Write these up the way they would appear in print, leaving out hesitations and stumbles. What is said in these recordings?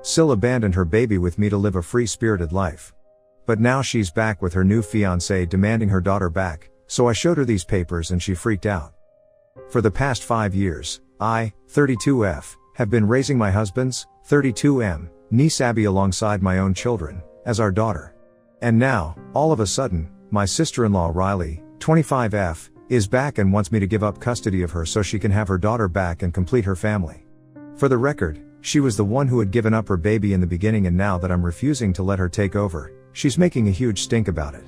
SIL abandoned her baby with me to live a free-spirited life. But now she's back with her new fiancé demanding her daughter back, so I showed her these papers and she freaked out. For the past 5 years, I, 32F, have been raising my husband's, 32M, niece Abby alongside my own children, as our daughter. And now, all of a sudden, my sister-in-law Riley, 25F, is back and wants me to give up custody of her so she can have her daughter back and complete her family. For the record, she was the one who had given up her baby in the beginning, and now that I'm refusing to let her take over, she's making a huge stink about it.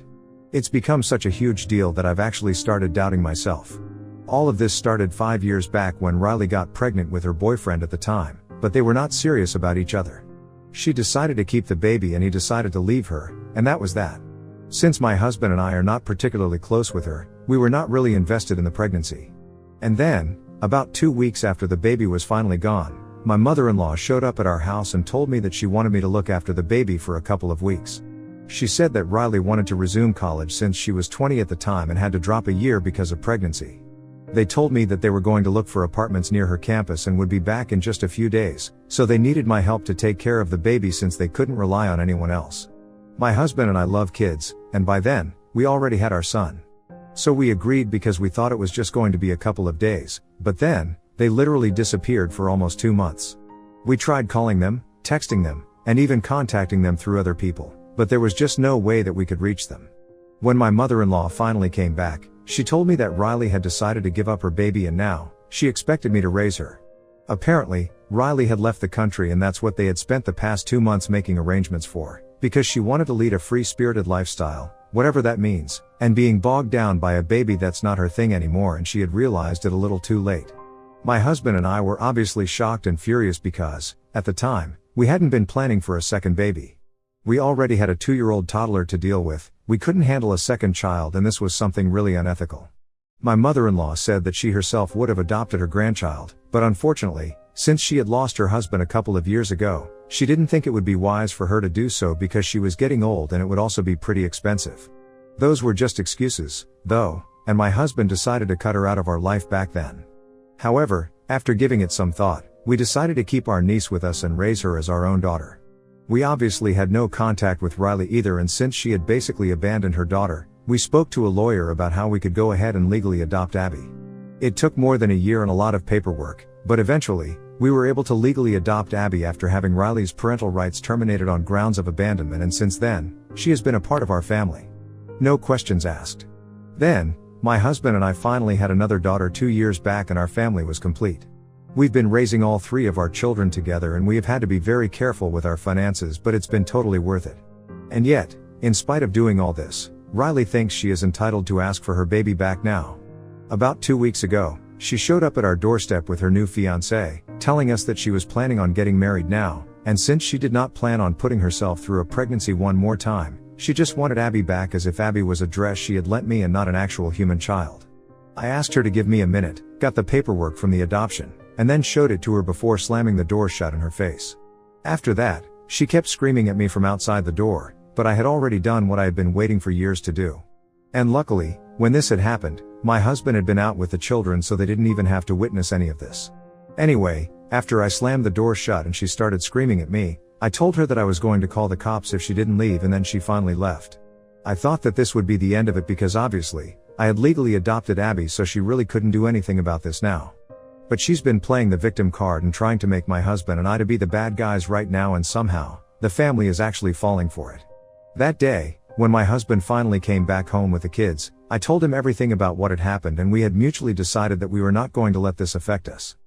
It's become such a huge deal that I've actually started doubting myself. All of this started 5 years back when Riley got pregnant with her boyfriend at the time, but they were not serious about each other. She decided to keep the baby and he decided to leave her, and that was that. Since my husband and I are not particularly close with her, we were not really invested in the pregnancy. And then, about 2 weeks after the baby was finally gone, my mother-in-law showed up at our house and told me that she wanted me to look after the baby for a couple of weeks. She said that Riley wanted to resume college since she was 20 at the time and had to drop a year because of pregnancy. They told me that they were going to look for apartments near her campus and would be back in just a few days, so they needed my help to take care of the baby since they couldn't rely on anyone else. My husband and I love kids, and by then, we already had our son. So we agreed because we thought it was just going to be a couple of days, but then, they literally disappeared for almost 2 months. We tried calling them, texting them, and even contacting them through other people, but there was just no way that we could reach them. When my mother-in-law finally came back, she told me that Riley had decided to give up her baby and now, she expected me to raise her. Apparently, Riley had left the country and that's what they had spent the past 2 months making arrangements for, because she wanted to lead a free-spirited lifestyle, whatever that means, and being bogged down by a baby that's not her thing anymore, and she had realized it a little too late. My husband and I were obviously shocked and furious because, at the time, we hadn't been planning for a second baby. We already had a 2-year-old toddler to deal with, we couldn't handle a second child, and this was something really unethical. My mother-in-law said that she herself would have adopted her grandchild, but unfortunately, since she had lost her husband a couple of years ago, she didn't think it would be wise for her to do so because she was getting old and it would also be pretty expensive. Those were just excuses, though, and my husband decided to cut her out of our life back then. However, after giving it some thought, we decided to keep our niece with us and raise her as our own daughter. We obviously had no contact with Riley either, and since she had basically abandoned her daughter, we spoke to a lawyer about how we could go ahead and legally adopt Abby. It took more than a year and a lot of paperwork, but eventually, we were able to legally adopt Abby after having Riley's parental rights terminated on grounds of abandonment, and since then, she has been a part of our family. No questions asked. Then, my husband and I finally had another daughter 2 years back and our family was complete. We've been raising all 3 of our children together and we have had to be very careful with our finances, but it's been totally worth it. And yet, in spite of doing all this, Riley thinks she is entitled to ask for her baby back now. About 2 weeks ago, she showed up at our doorstep with her new fiancé, telling us that she was planning on getting married now, and since she did not plan on putting herself through a pregnancy one more time, she just wanted Abby back, as if Abby was a dress she had lent me and not an actual human child. I asked her to give me a minute, got the paperwork from the adoption, and then showed it to her before slamming the door shut in her face. After that, she kept screaming at me from outside the door, but I had already done what I had been waiting for years to do. And luckily, when this had happened, my husband had been out with the children, so they didn't even have to witness any of this. Anyway, after I slammed the door shut and she started screaming at me, I told her that I was going to call the cops if she didn't leave, and then she finally left. I thought that this would be the end of it because obviously, I had legally adopted Abby, so she really couldn't do anything about this now. But she's been playing the victim card and trying to make my husband and I to be the bad guys right now, and somehow, the family is actually falling for it. That day, when my husband finally came back home with the kids, I told him everything about what had happened, and we had mutually decided that we were not going to let this affect us.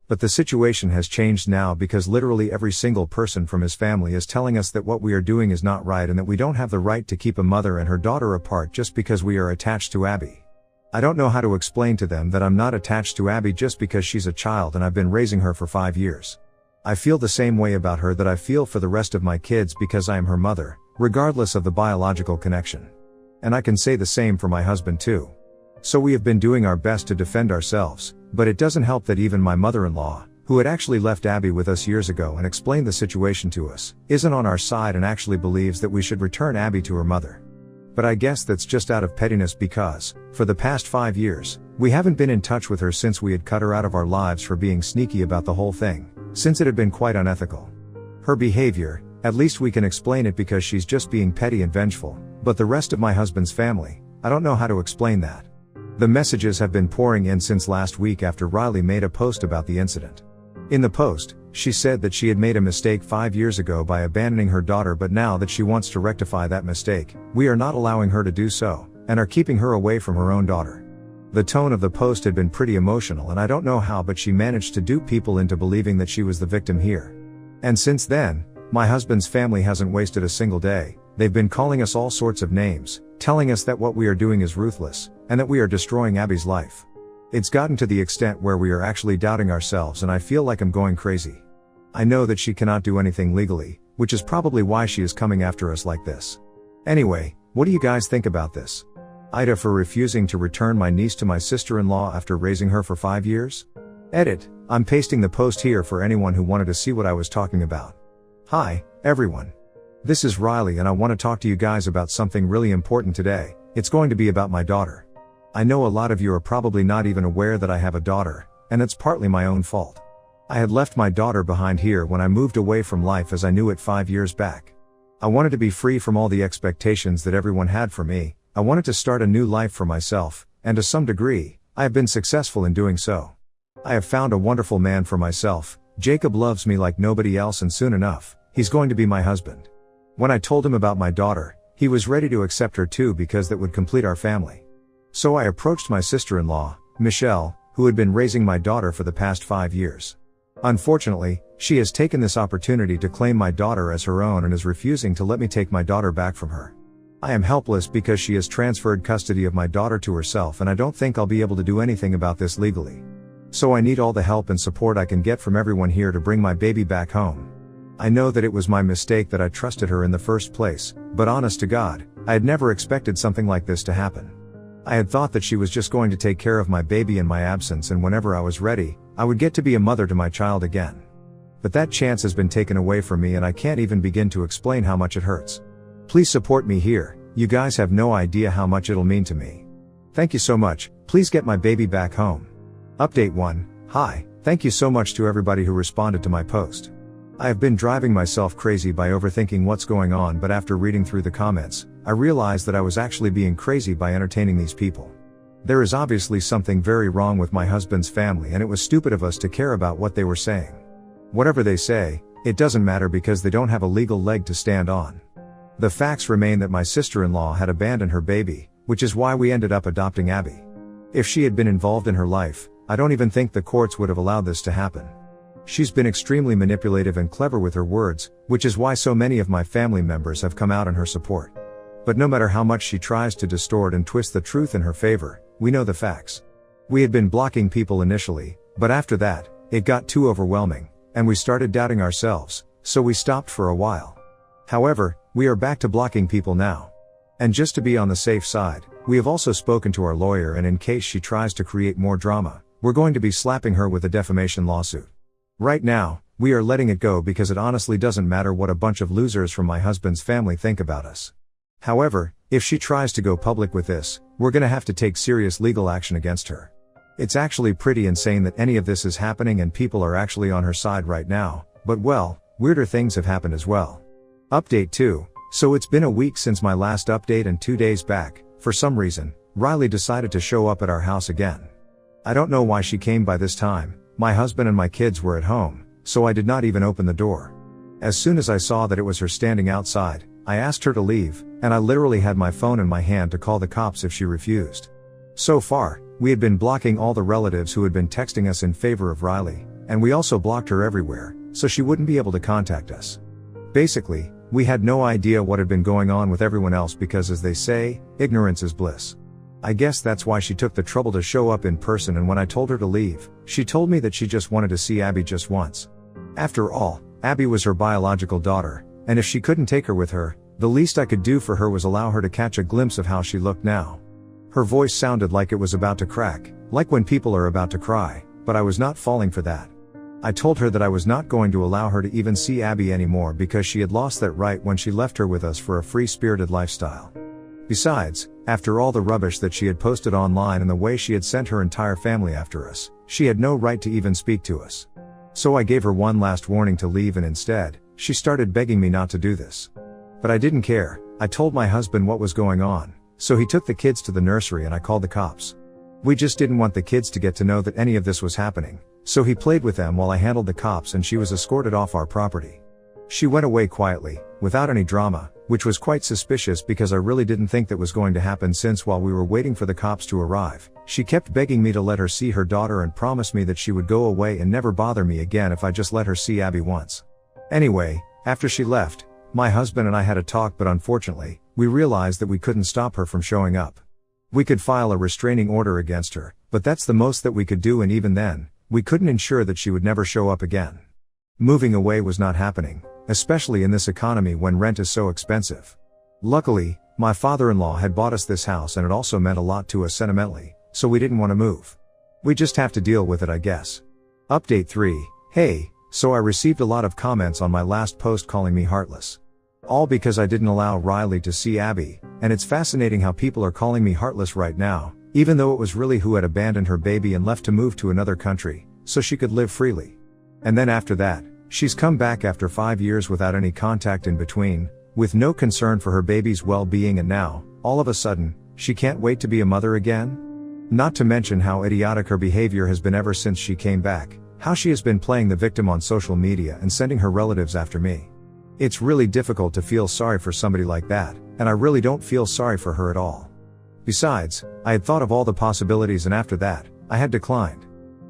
But the situation has changed now because literally every single person from his family is telling us that what we are doing is not right and that we don't have the right to keep a mother and her daughter apart just because we are attached to Abby. I don't know how to explain to them that I'm not attached to Abby just because she's a child and I've been raising her for 5 years. I feel the same way about her that I feel for the rest of my kids because I am her mother, regardless of the biological connection. And I can say the same for my husband too. So we have been doing our best to defend ourselves, but it doesn't help that even my mother-in-law, who had actually left Abby with us years ago and explained the situation to us, isn't on our side and actually believes that we should return Abby to her mother. But I guess that's just out of pettiness because, for the past 5 years, we haven't been in touch with her since we had cut her out of our lives for being sneaky about the whole thing, since it had been quite unethical. Her behavior, at least we can explain it because she's just being petty and vengeful, but the rest of my husband's family, I don't know how to explain that. The messages have been pouring in since last week after Riley made a post about the incident. In the post, she said that she had made a mistake 5 years ago by abandoning her daughter, but now that she wants to rectify that mistake, we are not allowing her to do so, and are keeping her away from her own daughter. The tone of the post had been pretty emotional, and I don't know how, but she managed to dupe people into believing that she was the victim here. And since then, my husband's family hasn't wasted a single day. They've been calling us all sorts of names, telling us that what we are doing is ruthless, and that we are destroying Abby's life. It's gotten to the extent where we are actually doubting ourselves, and I feel like I'm going crazy. I know that she cannot do anything legally, which is probably why she is coming after us like this. Anyway, what do you guys think about this? Ida for refusing to return my niece to my sister-in-law after raising her for 5 years? Edit, I'm pasting the post here for anyone who wanted to see what I was talking about. Hi, everyone. This is Riley, and I want to talk to you guys about something really important today. It's going to be about my daughter. I know a lot of you are probably not even aware that I have a daughter, and it's partly my own fault. I had left my daughter behind here when I moved away from life as I knew it 5 years back. I wanted to be free from all the expectations that everyone had for me. I wanted to start a new life for myself, and to some degree, I have been successful in doing so. I have found a wonderful man for myself. Jacob loves me like nobody else, and soon enough, he's going to be my husband. When I told him about my daughter, he was ready to accept her too, because that would complete our family. So I approached my sister-in-law, Michelle, who had been raising my daughter for the past 5 years. Unfortunately, she has taken this opportunity to claim my daughter as her own and is refusing to let me take my daughter back from her. I am helpless because she has transferred custody of my daughter to herself, and I don't think I'll be able to do anything about this legally. So I need all the help and support I can get from everyone here to bring my baby back home. I know that it was my mistake that I trusted her in the first place, but honest to God, I had never expected something like this to happen. I had thought that she was just going to take care of my baby in my absence, and whenever I was ready, I would get to be a mother to my child again. But that chance has been taken away from me, and I can't even begin to explain how much it hurts. Please support me here. You guys have no idea how much it'll mean to me. Thank you so much. Please get my baby back home. Update 1. Hi, thank you so much to everybody who responded to my post. I have been driving myself crazy by overthinking what's going on, but after reading through the comments, I realized that I was actually being crazy by entertaining these people. There is obviously something very wrong with my husband's family, and it was stupid of us to care about what they were saying. Whatever they say, it doesn't matter because they don't have a legal leg to stand on. The facts remain that my sister-in-law had abandoned her baby, which is why we ended up adopting Abby. If she had been involved in her life, I don't even think the courts would have allowed this to happen. She's been extremely manipulative and clever with her words, which is why so many of my family members have come out in her support. But no matter how much she tries to distort and twist the truth in her favor, we know the facts. We had been blocking people initially, but after that, it got too overwhelming, and we started doubting ourselves, so we stopped for a while. However, we are back to blocking people now. And just to be on the safe side, we have also spoken to our lawyer, and in case she tries to create more drama, we're going to be slapping her with a defamation lawsuit. Right now, we are letting it go because it honestly doesn't matter what a bunch of losers from my husband's family think about us. However, if she tries to go public with this, we're gonna have to take serious legal action against her. It's actually pretty insane that any of this is happening and people are actually on her side right now, but well, weirder things have happened as well. Update 2. So it's been a week since my last update, and 2 days back, for some reason, Riley decided to show up at our house again. I don't know why she came by this time. My husband and my kids were at home, so I did not even open the door. As soon as I saw that it was her standing outside, I asked her to leave, and I literally had my phone in my hand to call the cops if she refused. So far, we had been blocking all the relatives who had been texting us in favor of Riley, and we also blocked her everywhere, so she wouldn't be able to contact us. Basically, we had no idea what had been going on with everyone else because, as they say, ignorance is bliss. I guess that's why she took the trouble to show up in person, and when I told her to leave, she told me that she just wanted to see Abby just once. After all, Abby was her biological daughter, and if she couldn't take her with her, the least I could do for her was allow her to catch a glimpse of how she looked now. Her voice sounded like it was about to crack, like when people are about to cry, but I was not falling for that. I told her that I was not going to allow her to even see Abby anymore because she had lost that right when she left her with us for a free-spirited lifestyle. Besides, after all the rubbish that she had posted online and the way she had sent her entire family after us, she had no right to even speak to us. So I gave her one last warning to leave, and instead, she started begging me not to do this. But I didn't care. I told my husband what was going on, so he took the kids to the nursery and I called the cops. We just didn't want the kids to get to know that any of this was happening, so he played with them while I handled the cops and she was escorted off our property. She went away quietly, without any drama, which was quite suspicious because I really didn't think that was going to happen, since while we were waiting for the cops to arrive, she kept begging me to let her see her daughter and promised me that she would go away and never bother me again if I just let her see Abby once. Anyway, after she left, my husband and I had a talk, but unfortunately, we realized that we couldn't stop her from showing up. We could file a restraining order against her, but that's the most that we could do, and even then, we couldn't ensure that she would never show up again. Moving away was not happening, especially in this economy when rent is so expensive. Luckily, my father-in-law had bought us this house and it also meant a lot to us sentimentally, so we didn't want to move. We just have to deal with it, I guess. Update 3. Hey, so I received a lot of comments on my last post calling me heartless. All because I didn't allow Riley to see Abby, and it's fascinating how people are calling me heartless right now, even though it was really who had abandoned her baby and left to move to another country, so she could live freely. And then after that, she's come back after 5 years without any contact in between, with no concern for her baby's well-being, and now, all of a sudden, she can't wait to be a mother again? Not to mention how idiotic her behavior has been ever since she came back, how she has been playing the victim on social media and sending her relatives after me. It's really difficult to feel sorry for somebody like that, and I really don't feel sorry for her at all. Besides, I had thought of all the possibilities and after that, I had declined.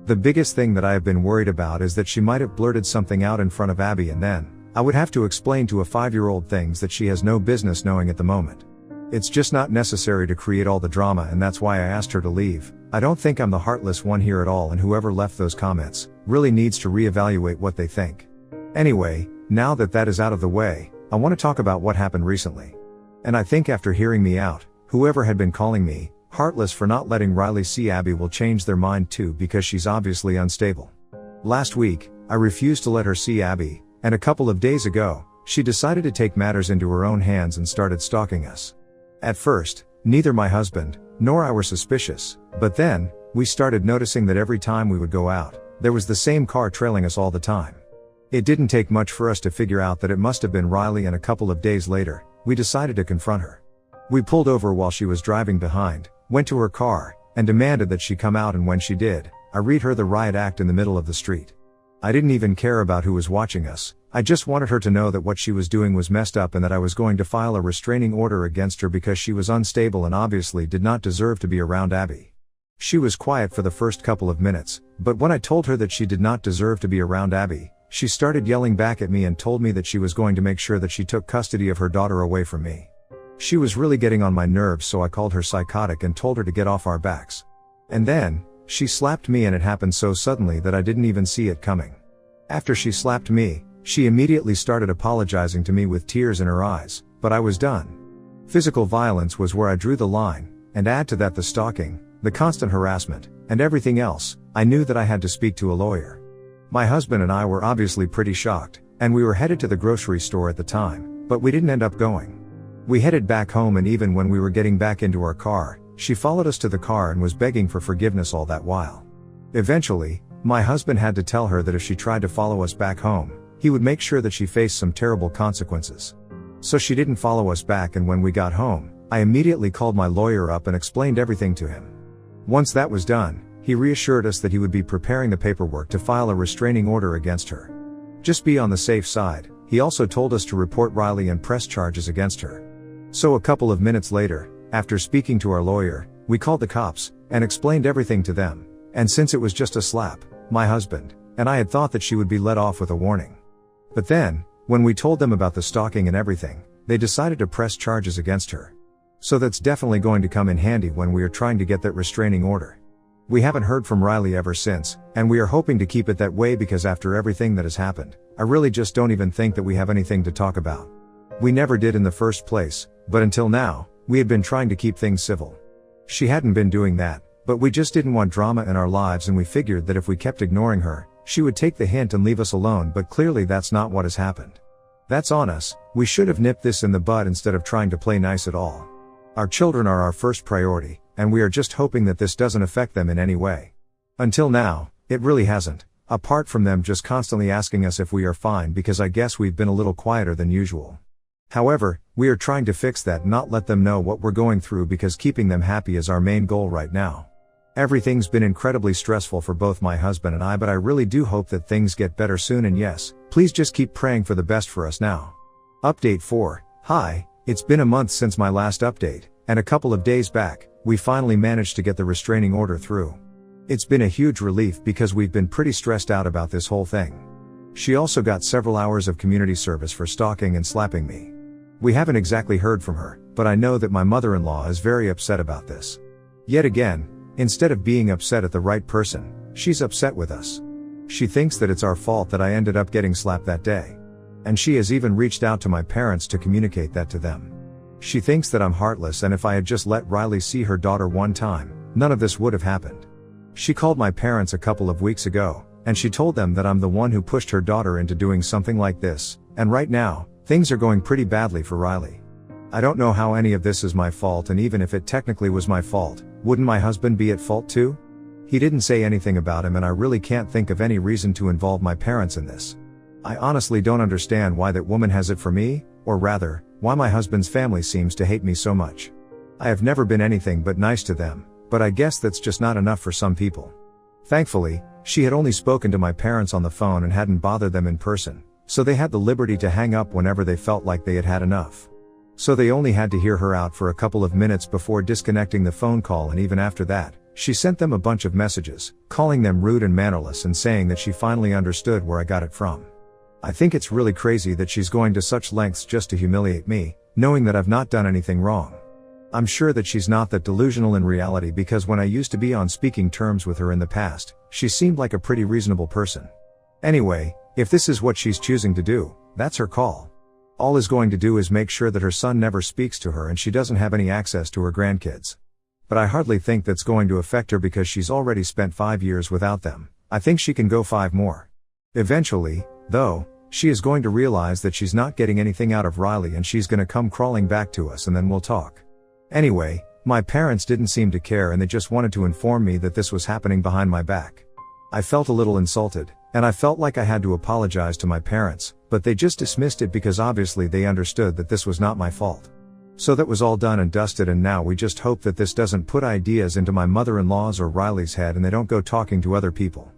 The biggest thing that I have been worried about is that she might have blurted something out in front of Abby, and then, I would have to explain to a 5-year-old things that she has no business knowing at the moment. It's just not necessary to create all the drama, and that's why I asked her to leave. I don't think I'm the heartless one here at all, and whoever left those comments really needs to reevaluate what they think. Anyway, now that that is out of the way, I want to talk about what happened recently. And I think after hearing me out, whoever had been calling me heartless for not letting Riley see Abby will change their mind too, because she's obviously unstable. Last week, I refused to let her see Abby, and a couple of days ago, she decided to take matters into her own hands and started stalking us. At first, neither my husband nor I were suspicious, but then, we started noticing that every time we would go out, there was the same car trailing us all the time. It didn't take much for us to figure out that it must have been Riley, and a couple of days later, we decided to confront her. We pulled over while she was driving behind, went to her car, and demanded that she come out, and when she did, I read her the riot act in the middle of the street. I didn't even care about who was watching us. I just wanted her to know that what she was doing was messed up and that I was going to file a restraining order against her because she was unstable and obviously did not deserve to be around Abby. She was quiet for the first couple of minutes, but when I told her that she did not deserve to be around Abby, she started yelling back at me and told me that she was going to make sure that she took custody of her daughter away from me. She was really getting on my nerves, so I called her psychotic and told her to get off our backs. And then, she slapped me, and it happened so suddenly that I didn't even see it coming. After she slapped me, she immediately started apologizing to me with tears in her eyes, but I was done. Physical violence was where I drew the line, and add to that the stalking, the constant harassment, and everything else. I knew that I had to speak to a lawyer. My husband and I were obviously pretty shocked, and we were headed to the grocery store at the time, but we didn't end up going. We headed back home, and even when we were getting back into our car, she followed us to the car and was begging for forgiveness all that while. Eventually, my husband had to tell her that if she tried to follow us back home, he would make sure that she faced some terrible consequences. So she didn't follow us back, and when we got home, I immediately called my lawyer up and explained everything to him. Once that was done, he reassured us that he would be preparing the paperwork to file a restraining order against her. Just be on the safe side, he also told us to report Riley and press charges against her. So a couple of minutes later, after speaking to our lawyer, we called the cops and explained everything to them, and since it was just a slap, my husband and I had thought that she would be let off with a warning. But then, when we told them about the stalking and everything, they decided to press charges against her. So that's definitely going to come in handy when we are trying to get that restraining order. We haven't heard from Riley ever since, and we are hoping to keep it that way because after everything that has happened, I really just don't even think that we have anything to talk about. We never did in the first place, but until now, we had been trying to keep things civil. She hadn't been doing that, but we just didn't want drama in our lives, and we figured that if we kept ignoring her, she would take the hint and leave us alone, but clearly that's not what has happened. That's on us. We should have nipped this in the bud instead of trying to play nice at all. Our children are our first priority, and we are just hoping that this doesn't affect them in any way. Until now, it really hasn't. Apart from them just constantly asking us if we are fine, because I guess we've been a little quieter than usual. However, we are trying to fix that and not let them know what we're going through, because keeping them happy is our main goal right now. Everything's been incredibly stressful for both my husband and I, but I really do hope that things get better soon, and yes, please just keep praying for the best for us now. Update 4. Hi, it's been a month since my last update, and a couple of days back, we finally managed to get the restraining order through. It's been a huge relief because we've been pretty stressed out about this whole thing. She also got several hours of community service for stalking and slapping me. We haven't exactly heard from her, but I know that my mother-in-law is very upset about this. Yet again, instead of being upset at the right person, she's upset with us. She thinks that it's our fault that I ended up getting slapped that day. And she has even reached out to my parents to communicate that to them. She thinks that I'm heartless, and if I had just let Riley see her daughter one time, none of this would have happened. She called my parents a couple of weeks ago, and she told them that I'm the one who pushed her daughter into doing something like this, and right now, things are going pretty badly for Riley. I don't know how any of this is my fault, and even if it technically was my fault, wouldn't my husband be at fault too? He didn't say anything about him, and I really can't think of any reason to involve my parents in this. I honestly don't understand why that woman has it for me, or rather, why my husband's family seems to hate me so much. I have never been anything but nice to them, but I guess that's just not enough for some people. Thankfully, she had only spoken to my parents on the phone and hadn't bothered them in person, so they had the liberty to hang up whenever they felt like they had had enough. So they only had to hear her out for a couple of minutes before disconnecting the phone call, and even after that, she sent them a bunch of messages, calling them rude and mannerless and saying that she finally understood where I got it from. I think it's really crazy that she's going to such lengths just to humiliate me, knowing that I've not done anything wrong. I'm sure that she's not that delusional in reality, because when I used to be on speaking terms with her in the past, she seemed like a pretty reasonable person. Anyway, if this is what she's choosing to do, that's her call. All is going to do is make sure that her son never speaks to her and she doesn't have any access to her grandkids. But I hardly think that's going to affect her, because she's already spent 5 years without them. I think she can go 5 more. Eventually, though, she is going to realize that she's not getting anything out of Riley, and she's going to come crawling back to us, and then we'll talk. Anyway, my parents didn't seem to care, and they just wanted to inform me that this was happening behind my back. I felt a little insulted, and I felt like I had to apologize to my parents, but they just dismissed it because obviously they understood that this was not my fault. So that was all done and dusted, and now we just hope that this doesn't put ideas into my mother-in-law's or Riley's head and they don't go talking to other people.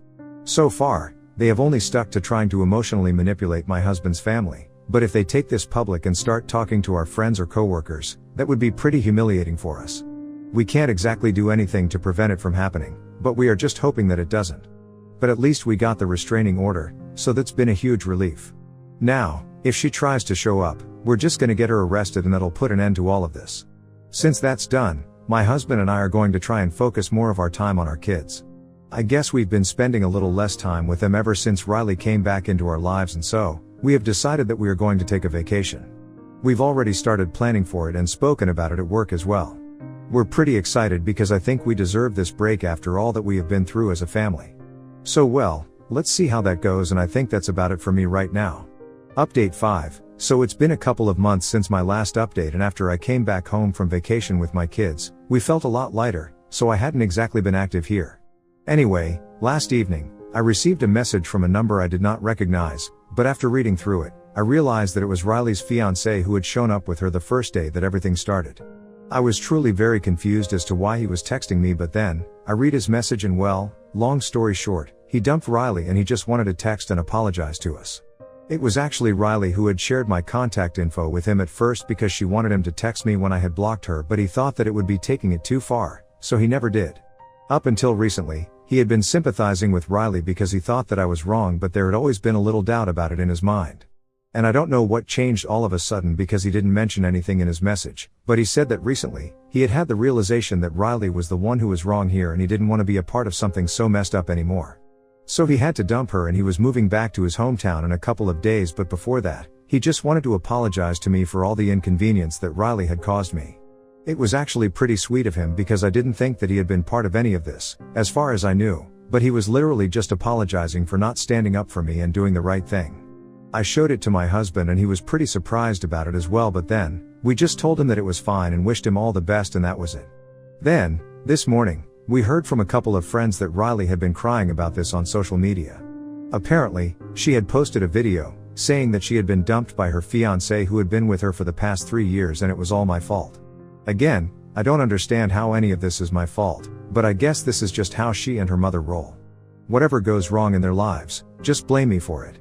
So far, they have only stuck to trying to emotionally manipulate my husband's family, but if they take this public and start talking to our friends or coworkers, that would be pretty humiliating for us. We can't exactly do anything to prevent it from happening, but we are just hoping that it doesn't. But at least we got the restraining order, so that's been a huge relief. Now, if she tries to show up, we're just gonna get her arrested, and that'll put an end to all of this. Since that's done, my husband and I are going to try and focus more of our time on our kids. I guess we've been spending a little less time with them ever since Riley came back into our lives, and so, we have decided that we are going to take a vacation. We've already started planning for it and spoken about it at work as well. We're pretty excited because I think we deserve this break after all that we have been through as a family. So well, let's see how that goes, and I think that's about it for me right now. Update 5. So it's been a couple of months since my last update, and after I came back home from vacation with my kids, we felt a lot lighter, so I hadn't exactly been active here. Anyway, last evening, I received a message from a number I did not recognize, but after reading through it, I realized that it was Riley's fiance who had shown up with her the first day that everything started. I was truly very confused as to why he was texting me, but then, I read his message and well, long story short, he dumped Riley and he just wanted to text and apologize to us. It was actually Riley who had shared my contact info with him at first because she wanted him to text me when I had blocked her, but he thought that it would be taking it too far, so he never did. Up until recently, he had been sympathizing with Riley because he thought that I was wrong, but there had always been a little doubt about it in his mind. And I don't know what changed all of a sudden, because he didn't mention anything in his message, but he said that recently, he had had the realization that Riley was the one who was wrong here, and he didn't want to be a part of something so messed up anymore. So he had to dump her, and he was moving back to his hometown in a couple of days, but before that, he just wanted to apologize to me for all the inconvenience that Riley had caused me. It was actually pretty sweet of him because I didn't think that he had been part of any of this, as far as I knew, but he was literally just apologizing for not standing up for me and doing the right thing. I showed it to my husband and he was pretty surprised about it as well, but then, we just told him that it was fine and wished him all the best, and that was it. Then, this morning, we heard from a couple of friends that Riley had been crying about this on social media. Apparently, she had posted a video, saying that she had been dumped by her fiance who had been with her for the past 3 years and it was all my fault. Again, I don't understand how any of this is my fault, but I guess this is just how she and her mother roll. Whatever goes wrong in their lives, just blame me for it.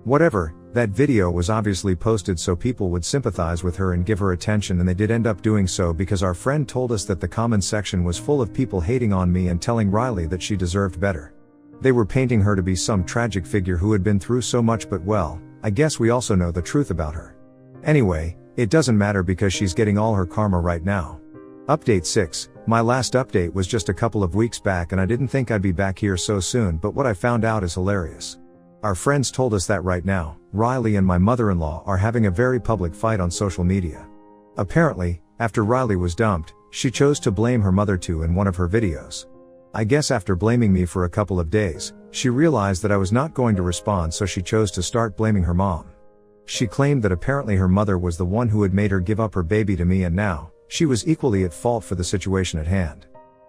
Whatever, that video was obviously posted so people would sympathize with her and give her attention, and they did end up doing so because our friend told us that the comment section was full of people hating on me and telling Riley that she deserved better. They were painting her to be some tragic figure who had been through so much, but well, I guess we also know the truth about her. Anyway, it doesn't matter because she's getting all her karma right now. Update 6, my last update was just a couple of weeks back and I didn't think I'd be back here so soon, but what I found out is hilarious. Our friends told us that right now, Riley and my mother-in-law are having a very public fight on social media. Apparently, after Riley was dumped, she chose to blame her mother too in one of her videos. I guess after blaming me for a couple of days, she realized that I was not going to respond, so she chose to start blaming her mom. She claimed that apparently her mother was the one who had made her give up her baby to me, and now, she was equally at fault for the situation at hand.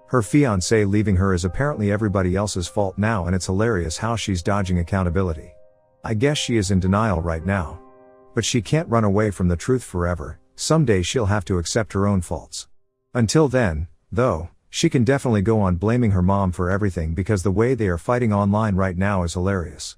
Her fiancé leaving her is apparently everybody else's fault now, and it's hilarious how she's dodging accountability. I guess she is in denial right now. But she can't run away from the truth forever, someday she'll have to accept her own faults. Until then, though, she can definitely go on blaming her mom for everything because the way they are fighting online right now is hilarious.